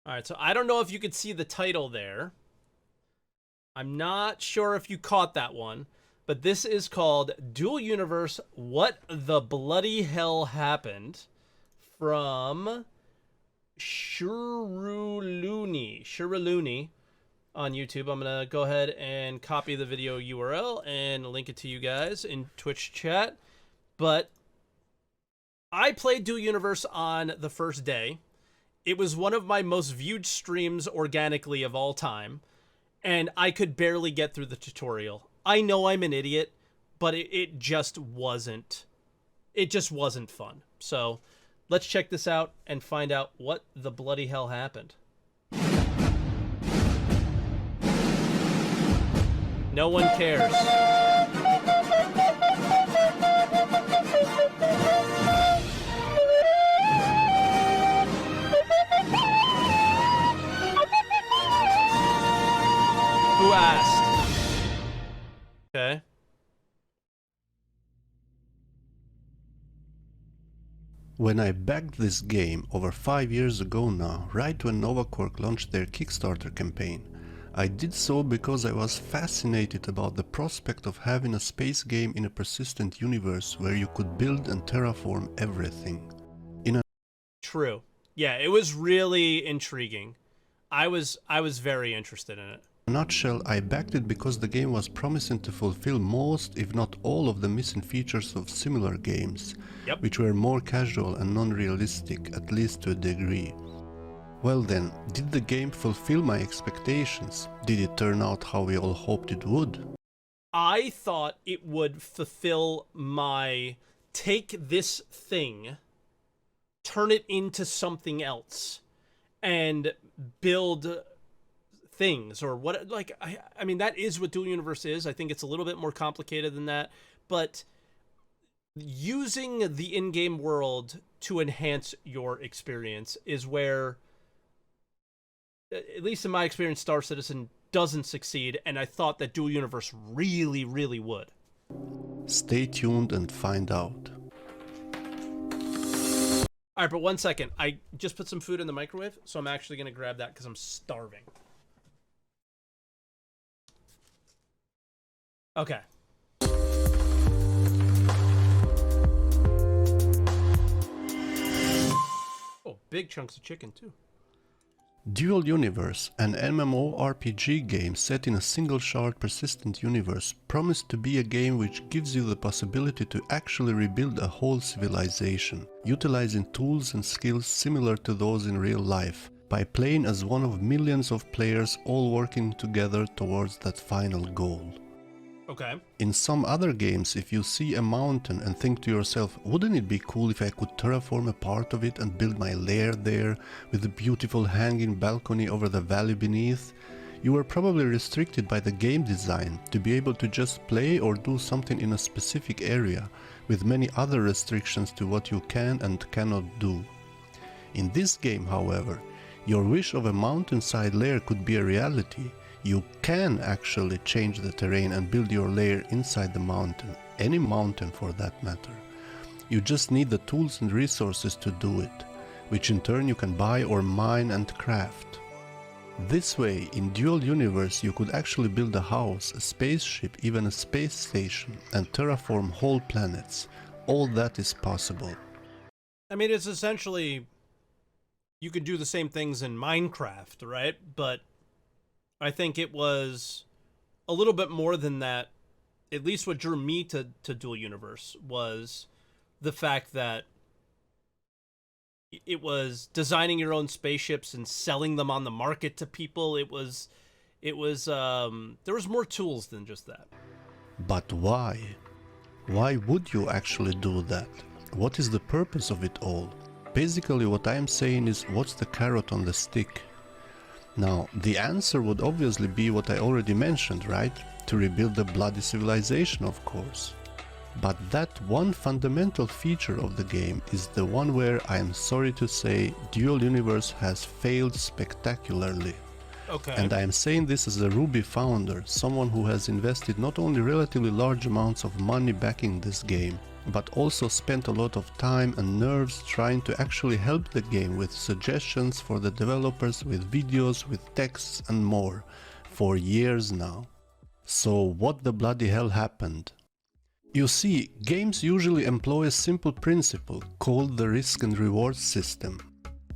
All right, so I don't know if you could see the title there. I'm not sure if you caught that one, but this is called Dual Universe, What the Bloody Hell Happened, from Shiruluni on YouTube. I'm going to go ahead and copy the video URL and link it to you guys in Twitch chat. But I played Dual Universe on the first day. It was one of my most viewed streams organically of all time, and I could barely get through the tutorial. I know I'm an idiot, but it just wasn't fun. So let's check this out and find out what the bloody hell happened. No one cares. Who asked? Okay. When I backed this game over 5 years ago now, right when Novacork launched their Kickstarter campaign, I did so because I was fascinated about the prospect of having a space game in a persistent universe where you could build and terraform everything. True. Yeah, it was really intriguing. I was very interested in it. In a nutshell, I backed it because the game was promising to fulfill most, if not all, of the missing features of similar games, which were more casual and non-realistic, at least to a degree. Well then, did the game fulfill my expectations? Did it turn out how we all hoped it would? I thought it would fulfill my take this thing, turn it into something else, and build things, or what, like, I mean, that is what Dual Universe is. I think it's a little bit more complicated than that, but using the in-game world to enhance your experience is where, at least in my experience, Star Citizen doesn't succeed, and I thought that Dual Universe really, really would. Stay tuned and find out. All right, but 1 second. I just put some food in the microwave, so I'm actually going to grab that because I'm starving. Okay. Oh, big chunks of chicken, too. Dual Universe, an MMORPG game set in a single-shard persistent universe, promised to be a game which gives you the possibility to actually rebuild a whole civilization, utilizing tools and skills similar to those in real life, by playing as one of millions of players all working together towards that final goal. Okay. In some other games, if you see a mountain and think to yourself, wouldn't it be cool if I could terraform a part of it and build my lair there with a beautiful hanging balcony over the valley beneath? You are probably restricted by the game design to be able to just play or do something in a specific area, with many other restrictions to what you can and cannot do. In this game, however, your wish of a mountainside lair could be a reality. You can actually change the terrain and build your lair inside the mountain, any mountain for that matter. You just need the tools and resources to do it, which in turn you can buy or mine and craft. This way, in Dual Universe, you could actually build a house, a spaceship, even a space station, and terraform whole planets. All that is possible. I mean, it's essentially, you could do the same things in Minecraft, right? But I think it was a little bit more than that. At least what drew me to Dual Universe was the fact that it was designing your own spaceships and selling them on the market to people. There was more tools than just that. But why? Why would you actually do that? What is the purpose of it all? Basically, what I am saying is, what's the carrot on the stick? Now, the answer would obviously be what I already mentioned, right? To rebuild the bloody civilization, of course. But that one fundamental feature of the game is the one where, I am sorry to say, Dual Universe has failed spectacularly. Okay. And I am saying this as a Ruby founder, someone who has invested not only relatively large amounts of money backing this game, but also spent a lot of time and nerves trying to actually help the game with suggestions for the developers, with videos, with texts and more, for years now. So what the bloody hell happened? You see, games usually employ a simple principle called the risk and reward system.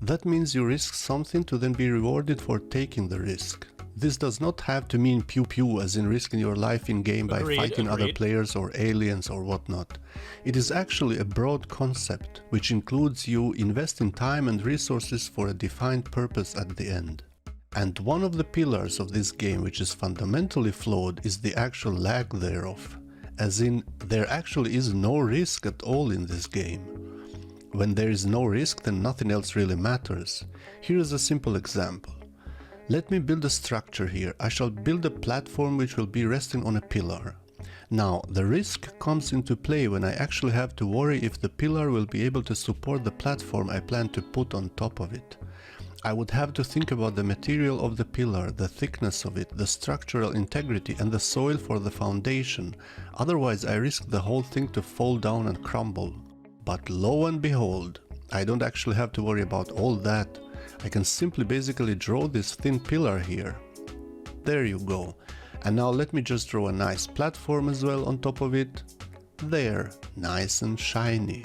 That means you risk something to then be rewarded for taking the risk. This does not have to mean pew-pew as in risking your life in-game by fighting other players or aliens or whatnot. It is actually a broad concept, which includes you investing time and resources for a defined purpose at the end. And one of the pillars of this game which is fundamentally flawed is the actual lack thereof. As in, there actually is no risk at all in this game. When there is no risk, then nothing else really matters. Here is a simple example. Let me build a structure here. I shall build a platform which will be resting on a pillar. Now, the risk comes into play when I actually have to worry if the pillar will be able to support the platform I plan to put on top of it. I would have to think about the material of the pillar, the thickness of it, the structural integrity and the soil for the foundation, otherwise I risk the whole thing to fall down and crumble. But lo and behold, I don't actually have to worry about all that. I can simply basically draw this thin pillar here. There you go. And now let me just draw a nice platform as well on top of it. There, nice and shiny.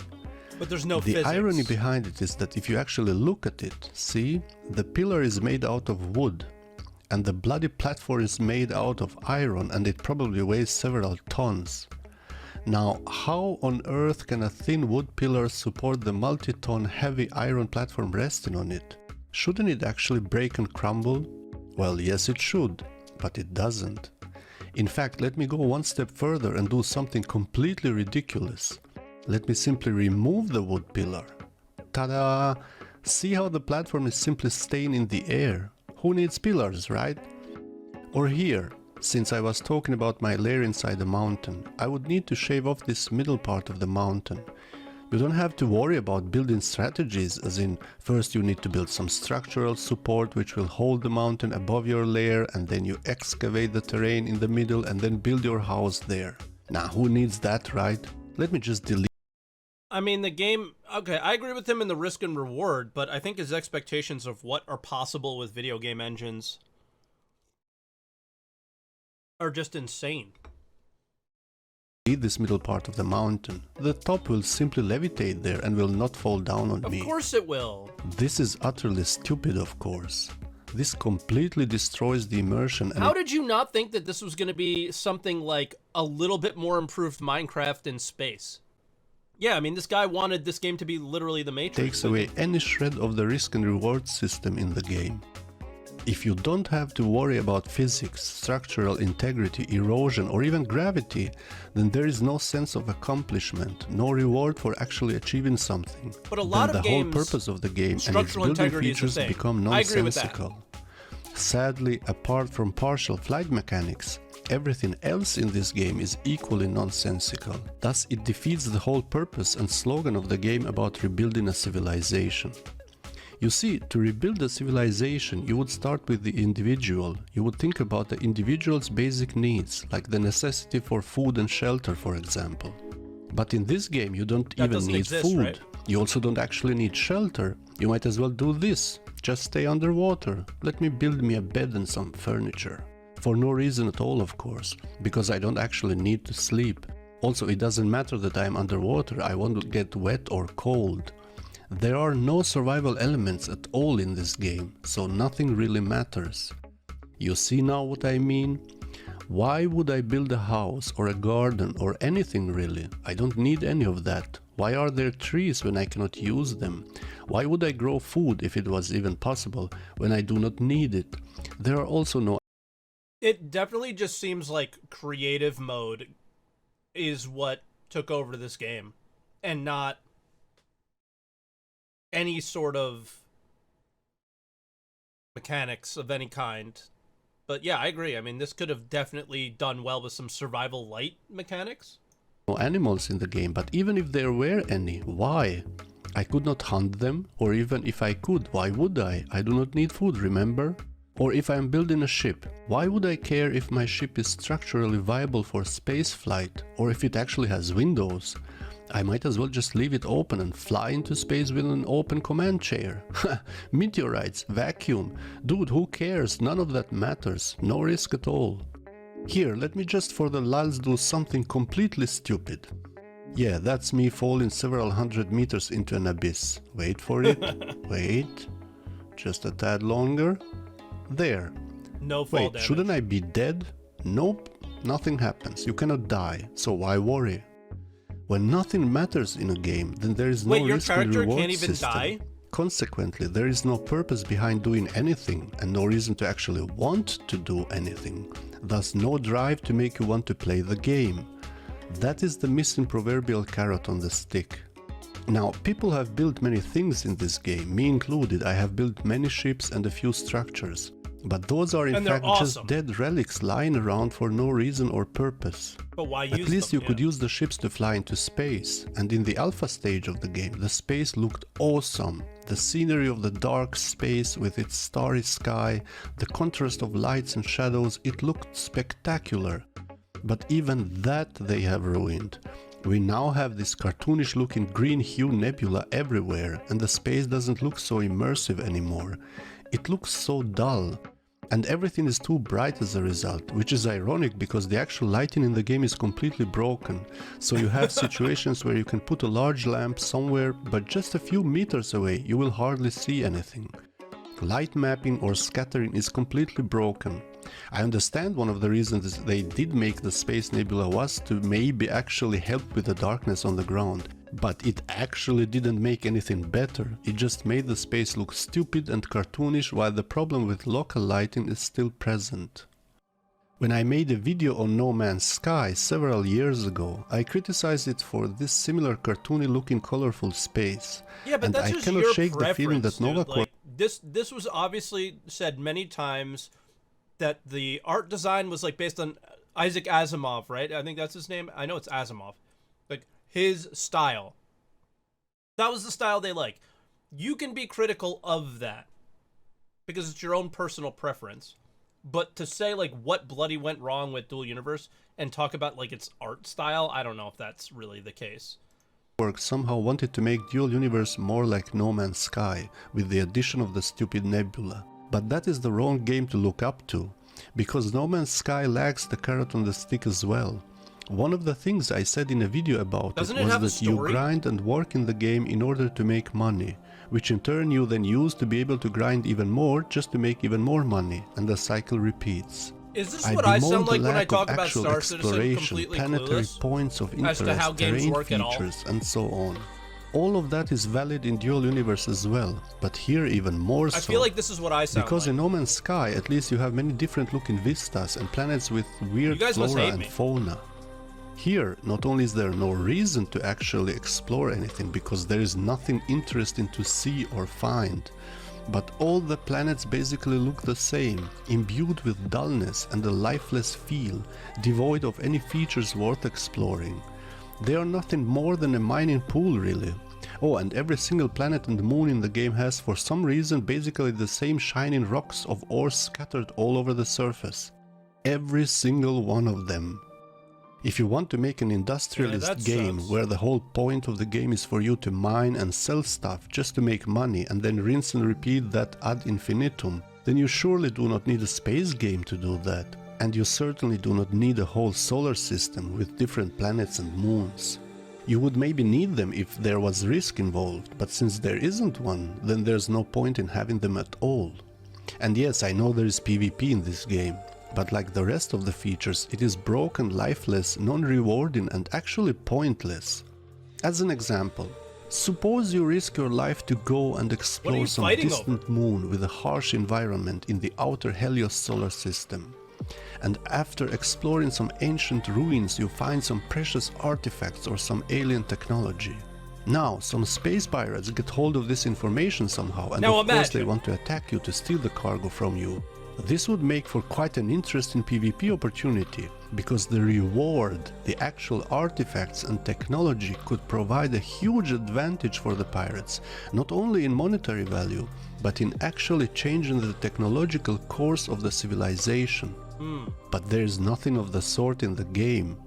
But there's no The physics. irony behind it is that if you actually look at it, see, the pillar is made out of wood, and the bloody platform is made out of iron, and it probably weighs several tons. Now, how on earth can a thin wood pillar support the multi-ton heavy iron platform resting on it? Shouldn't it actually break and crumble? Well, yes it should, but it doesn't. In fact, let me go one step further and do something completely ridiculous. Let me simply remove the wood pillar. Ta-da! See how the platform is simply staying in the air. Who needs pillars, right? Or here, since I was talking about my lair inside the mountain, I would need to shave off this middle part of the mountain. You don't have to worry about building strategies, as in first you need to build some structural support which will hold the mountain above your lair, and then you excavate the terrain in the middle and then build your house there. Now who needs that, right? Let me just delete. I mean, the game, okay, I agree with him in the risk and reward, but I think his expectations of what are possible with video game engines are just insane. This middle part of the mountain. The top will simply levitate there and will not fall down on me. Of course it will. This is utterly stupid, of course. This completely destroys the immersion. And how did you not think that this was going to be something like a little bit more improved Minecraft in space? Yeah, I mean, this guy wanted this game to be literally the Matrix. Takes away any shred of the risk and reward system in the game. If you don't have to worry about physics, structural integrity, erosion or even gravity, then there is no sense of accomplishment, no reward for actually achieving something. But a lot then of the whole games, purpose of the game and its structural building integrity features is the thing. become I agree with that. nonsensical. Sadly, apart from partial flight mechanics, everything else in this game is equally nonsensical. Thus, it defeats the whole purpose and slogan of the game about rebuilding a civilization. You see, to rebuild a civilization, you would start with the individual. You would think about the individual's basic needs, like the necessity for food and shelter, for example. But in this game, you don't even need food. Right? You also don't actually need shelter. You might as well do this. Just stay underwater. Let me build me a bed and some furniture. For no reason at all, of course, because I don't actually need to sleep. Also, it doesn't matter that I'm underwater. I won't get wet or cold. There are no survival elements at all in this game, so nothing really matters. You see now what I mean? Why would I build a house or a garden or anything really? I don't need any of that. Why are there trees when I cannot use them? Why would I grow food if it was even possible when I do not need it? There are also no... It definitely just seems like creative mode is what took over this game, and not any sort of mechanics of any kind. But yeah, I agree. I mean, this could have definitely done well with some survival light mechanics. No animals in the game, but even if there were any, why? I could not hunt them, or even if I could, why would I? I do not need food, remember? Or if I am building a ship, why would I care if my ship is structurally viable for space flight, or if it actually has windows? I might as well just leave it open and fly into space with an open command chair. Meteorites, vacuum. Dude, who cares? None of that matters. No risk at all. Here, let me just for the lulz do something completely stupid. Yeah, that's me falling several hundred meters into an abyss. Wait for it. Wait. Just a tad longer. There. No fall Wait, damage. shouldn't I be dead? Nope. Nothing happens. You cannot die. So why worry? When nothing matters in a game, then there is no Wait, your risk and character reward can't even system. die? Consequently, there is no purpose behind doing anything and no reason to actually want to do anything. Thus no drive to make you want to play the game. That is the missing proverbial carrot on the stick. Now, people have built many things in this game, me included. I have built many ships and a few structures. But those are in fact just dead relics lying around for no reason or purpose. But why use At least them? you could use the ships to fly into space, and in the alpha stage of the game, the space looked awesome. The scenery of the dark space with its starry sky, the contrast of lights and shadows, it looked spectacular. But even that they have ruined. We now have this cartoonish looking green hue nebula everywhere, and the space doesn't look so immersive anymore. It looks so dull, and everything is too bright as a result, which is ironic because the actual lighting in the game is completely broken. So you have situations where you can put a large lamp somewhere, but just a few meters away you will hardly see anything. Light mapping or scattering is completely broken. I understand one of the reasons they did make the Space Nebula was to maybe actually help with the darkness on the ground. But it actually didn't make anything better, it just made the space look stupid and cartoonish while the problem with local lighting is still present. When I made a video on No Man's Sky several years ago, I criticized it for this similar cartoony looking colorful space. Yeah, but and that's I just cannot your shake the feeling preference, that Nova dude. Like, this was obviously said many times that the art design was like based on Isaac Asimov, right? I think that's his name. I know it's Asimov. Like his style. That was the style they like. You can be critical of that because it's your own personal preference. But to say like what bloody went wrong with Dual Universe and talk about like its art style, I don't know if that's really the case. Somehow wanted to make Dual Universe more like No Man's Sky with the addition of the stupid nebula. But that is the wrong game to look up to, because No Man's Sky lacks the carrot on the stick as well. One of the things I said in a video about it was that you grind and work in the game in order to make money, which in turn you then use to be able to grind even more just to make even more money, and the cycle repeats. Is this what I sound like when I talk about Star Citizen, completely planetary clueless points of interest, as to how games terrain work at all? features, and so on. All of that is valid in Dual Universe as well, but here even more so. I feel like this is what I sound because like. in No Man's Sky, at least you have many different looking vistas and planets with weird flora and fauna. Here, not only is there no reason to actually explore anything because there is nothing interesting to see or find, but all the planets basically look the same, imbued with dullness and a lifeless feel, devoid of any features worth exploring. They are nothing more than a mining pool, really. Oh, and every single planet and moon in the game has for some reason basically the same shining rocks of ore scattered all over the surface. Every single one of them. If you want to make an industrialist game where the whole point of the game is for you to mine and sell stuff just to make money and then rinse and repeat that ad infinitum, then you surely do not need a space game to do that. And you certainly do not need a whole solar system with different planets and moons. You would maybe need them if there was risk involved, but since there isn't one, then there's no point in having them at all. And yes, I know there is PvP in this game, but like the rest of the features, it is broken, lifeless, non-rewarding and actually pointless. As an example, suppose you risk your life to go and explore some distant moon with a harsh environment in the outer Helios solar system. And after exploring some ancient ruins you find some precious artifacts or some alien technology. Now, some space pirates get hold of this information somehow and of course they want to attack you to steal the cargo from you. This would make for quite an interesting PvP opportunity, because the reward, the actual artifacts and technology could provide a huge advantage for the pirates, not only in monetary value, but in actually changing the technological course of the civilization. But there is nothing of the sort in the game.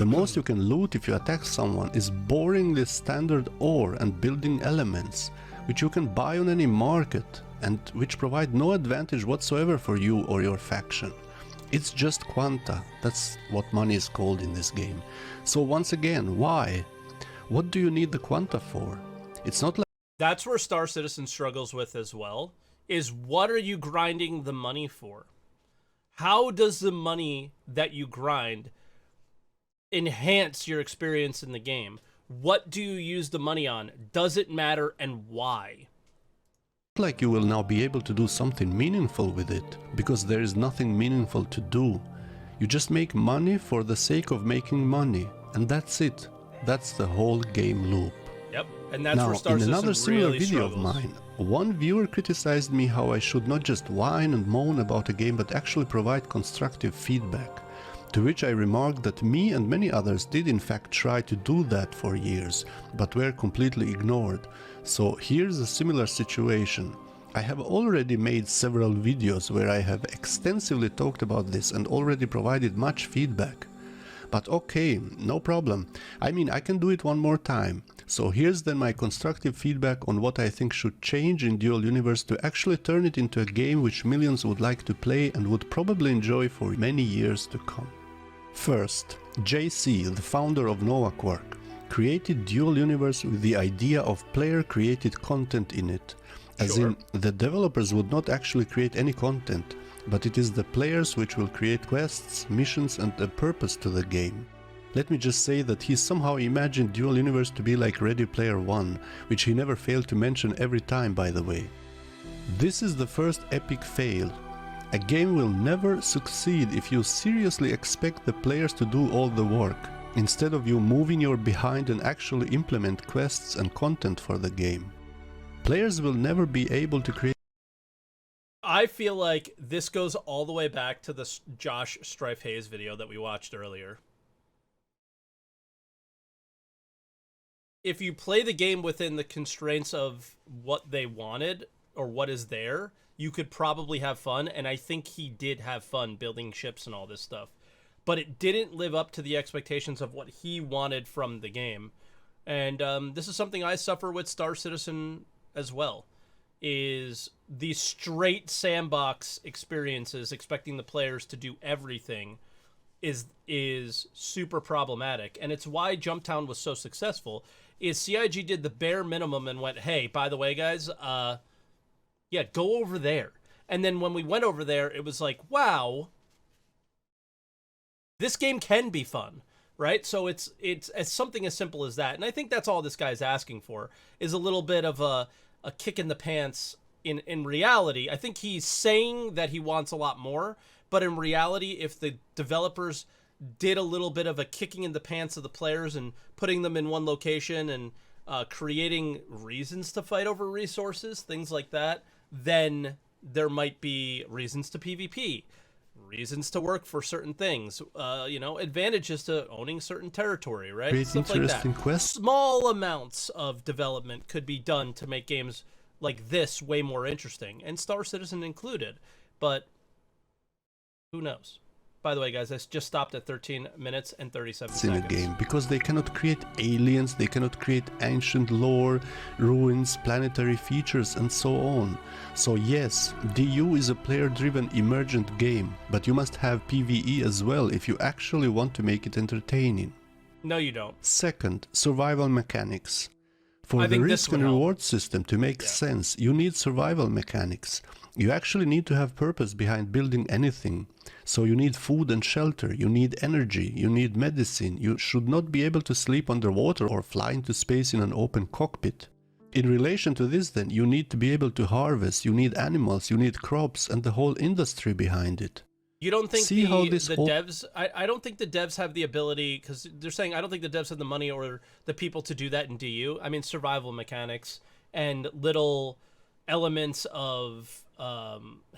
The most you can loot if you attack someone is boringly standard ore and building elements, which you can buy on any market and which provide no advantage whatsoever for you or your faction. It's just quanta, that's what money is called in this game. So once again, why? What do you need the quanta for? It's not like... That's where Star Citizen struggles with as well, is what are you grinding the money for? How does the money that you grind enhance your experience in the game? What do you use the money on? Does it matter, and why? Like you will now be able to do something meaningful with it, because there is nothing meaningful to do. You just make money for the sake of making money, and that's it. That's the whole game loop. Yep, and that's now, where Star in Citizen another similar really video struggles. of mine, one viewer criticized me how I should not just whine and moan about a game but actually provide constructive feedback. To which I remarked that me and many others did in fact try to do that for years, but were completely ignored. So here's a similar situation. I have already made several videos where I have extensively talked about this and already provided much feedback. But okay, no problem. I mean, I can do it one more time. So here's then my constructive feedback on what I think should change in Dual Universe to actually turn it into a game which millions would like to play and would probably enjoy for many years to come. First, JC, the founder of Nova Quark, created Dual Universe with the idea of player-created content in it. As in, the developers would not actually create any content, but it is the players which will create quests, missions and a purpose to the game. Let me just say that he somehow imagined Dual Universe to be like Ready Player One, which he never failed to mention every time, by the way. This is the first epic fail. A game will never succeed if you seriously expect the players to do all the work, instead of you moving your behind and actually implement quests and content for the game. Players will never be able to create... I feel like this goes all the way back to the Josh Strife Hayes video that we watched earlier. If you play the game within the constraints of what they wanted or what is there, you could probably have fun, and I think he did have fun building ships and all this stuff. But it didn't live up to the expectations of what he wanted from the game. And this is something I suffer with Star Citizen as well, is the straight sandbox experiences, expecting the players to do everything, is super problematic. And it's why Jumptown was so successful, is CIG did the bare minimum and went, hey, by the way, guys, yeah, go over there. And then when we went over there, it was like, wow, this game can be fun, right? So it's something as simple as that. And I think that's all this guy's asking for, is a little bit of a kick in the pants. In reality, I think he's saying that he wants a lot more, but in reality, if the developers did a little bit of a kicking in the pants of the players and putting them in one location and creating reasons to fight over resources, things like that, then there might be reasons to PvP, reasons to work for certain things, you know, advantages to owning certain territory, right? Create Stuff like that. quests. Small amounts of development could be done to make games like this way more interesting, and Star Citizen included, but who knows? By the way, guys, I just stopped at 13 minutes and 37 seconds. In a game, because they cannot create aliens, they cannot create ancient lore, ruins, planetary features, and so on. So yes, DU is a player-driven emergent game, but you must have PvE as well if you actually want to make it entertaining. No, you don't. Second, survival mechanics. For the risk and reward system to make sense, you need survival mechanics. You actually need to have purpose behind building anything. So you need food and shelter, you need energy, you need medicine. You should not be able to sleep underwater or fly into space in an open cockpit. In relation to this then, you need to be able to harvest, you need animals, you need crops and the whole industry behind it. You don't think the devs... I don't think the devs have the ability, because they're saying I don't think the devs have the money or the people to do that in DU. I mean, survival mechanics and little elements of,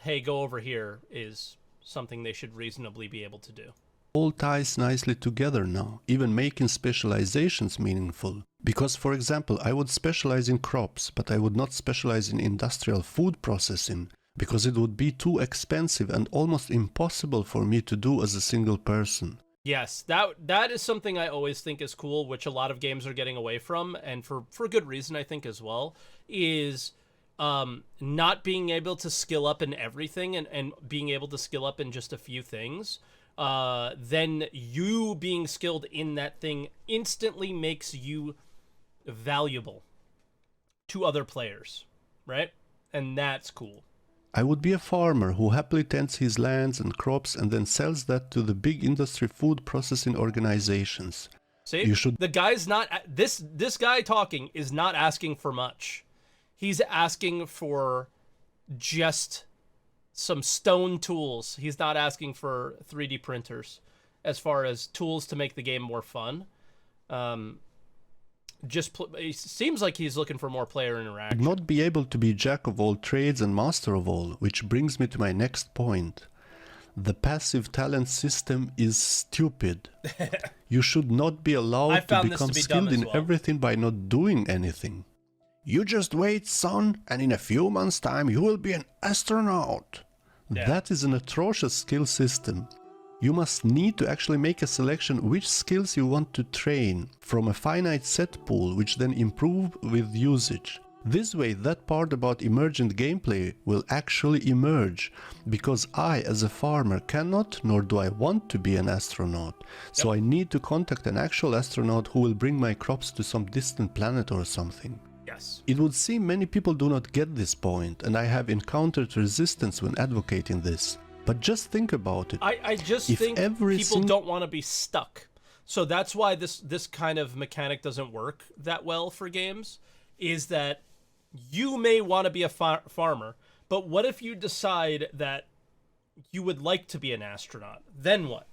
hey, go over here is something they should reasonably be able to do. All ties nicely together now, even making specializations meaningful. Because, for example, I would specialize in crops, but I would not specialize in industrial food processing, because it would be too expensive and almost impossible for me to do as a single person. Yes, that is something I always think is cool, which a lot of games are getting away from, and for good reason, I think, as well, is not being able to skill up in everything, and being able to skill up in just a few things. Then you being skilled in that thing instantly makes you valuable to other players, right? And that's cool. I would be a farmer who happily tends his lands and crops and then sells that to the big industry food processing organizations. See, You should the guy's not this guy talking is not asking for much. He's asking for just some stone tools. He's not asking for 3D printers as far as tools to make the game more fun. Um, it seems like he's looking for more player interaction. not be able to be jack of all trades and master of all, which brings me to my next point. The passive talent system is stupid. You should not be allowed to become skilled in everything by not doing anything. You just wait, son, and in a few months' time you will be an astronaut. Yeah. That is an atrocious skill system. You must need to actually make a selection which skills you want to train from a finite set pool, which then improve with usage. This way, that part about emergent gameplay will actually emerge, because I, as a farmer, cannot nor do I want to be an astronaut. So I need to contact an actual astronaut who will bring my crops to some distant planet or something. Yes. It would seem many people do not get this point, and I have encountered resistance when advocating this. But just think about it. I just think people don't want to be stuck. So that's why this kind of mechanic doesn't work that well for games, is that you may want to be a farmer, but what if you decide that you would like to be an astronaut? Then what?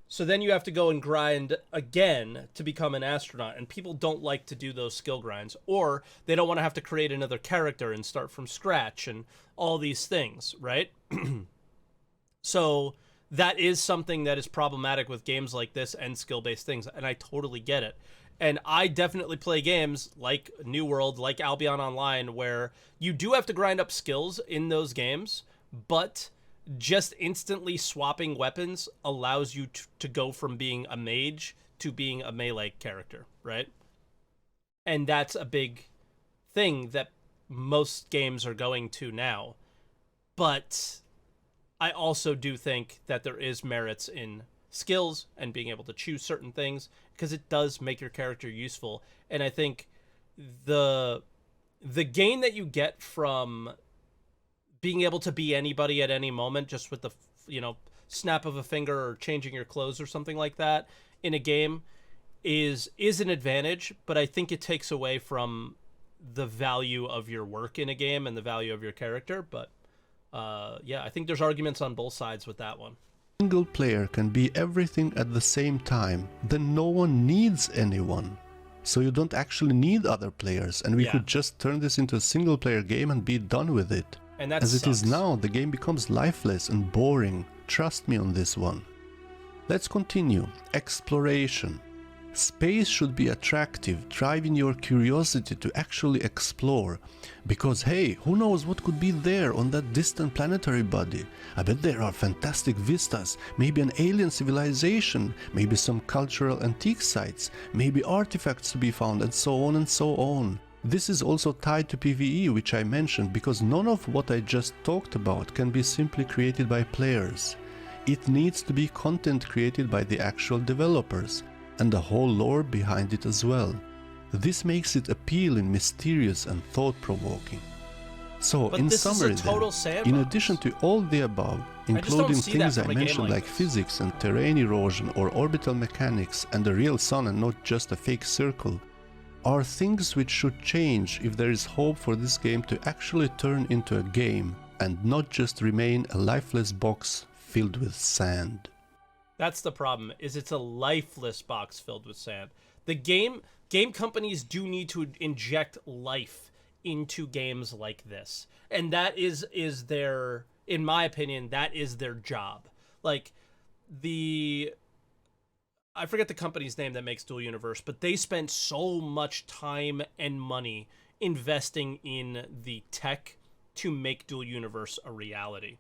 So then you have to go and grind again to become an astronaut, and people don't like to do those skill grinds, or they don't want to have to create another character and start from scratch and all these things, right? So that is something that is problematic with games like this and skill-based things, and I totally get it. And I definitely play games like New World, like Albion Online, where you do have to grind up skills in those games, but just instantly swapping weapons allows you to go from being a mage to being a melee character, right? And that's a big thing that most games are going to now. But I also do think that there is merits in skills and being able to choose certain things, because it does make your character useful. And I think the gain that you get from being able to be anybody at any moment, just with the snap of a finger or changing your clothes or something like that in a game, is an advantage. But I think it takes away from the value of your work in a game and the value of your character. But yeah, I think there's arguments on both sides with that one. Single player can be everything at the same time, then no one needs anyone. So you don't actually need other players, and we could just turn this into a single player game and be done with it. And that As it is now, the game becomes lifeless and boring. Trust me on this one. Let's continue. Exploration. Space should be attractive, driving your curiosity to actually explore. Because hey, who knows what could be there on that distant planetary body? I bet there are fantastic vistas, maybe an alien civilization, maybe some cultural antique sites, maybe artifacts to be found, and so on and so on. This is also tied to PvE, which I mentioned, because none of what I just talked about can be simply created by players. It needs to be content created by the actual developers, and the whole lore behind it as well. This makes it appealing, mysterious, and thought-provoking. So, in summary then, in addition to all the above, including things I mentioned like physics and terrain erosion or orbital mechanics and a real sun and not just a fake circle, are things which should change if there is hope for this game to actually turn into a game and not just remain a lifeless box filled with sand. That's the problem, is it's a lifeless box filled with sand. The game companies do need to inject life into games like this. And that is their, in my opinion, that is their job. Like, I forget the company's name that makes Dual Universe, but they spent so much time and money investing in the tech to make Dual Universe a reality.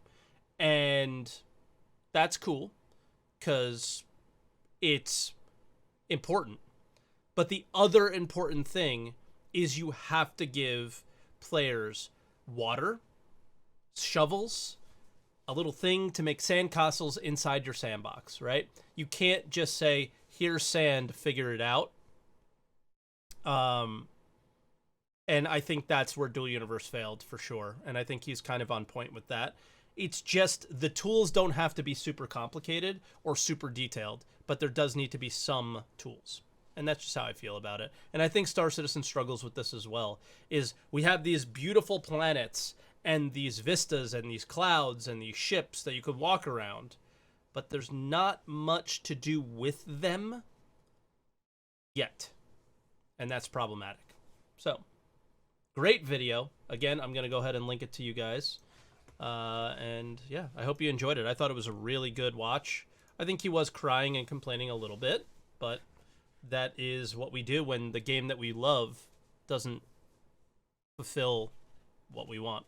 And that's cool, because it's important. But the other important thing is you have to give players water, shovels, a little thing to make sandcastles inside your sandbox, right? You can't just say, here's sand, figure it out. And I think that's where Dual Universe failed for sure. And I think he's kind of on point with that. It's just the tools don't have to be super complicated or super detailed, but there does need to be some tools. And that's just how I feel about it. And I think Star Citizen struggles with this as well, is we have these beautiful planets and these vistas and these clouds and these ships that you could walk around, but there's not much to do with them yet. And that's problematic. So, great video. Again, I'm going to go ahead and link it to you guys. And yeah, I hope you enjoyed it. I thought it was a really good watch. I think he was crying and complaining a little bit, but that is what we do when the game that we love doesn't fulfill what we want.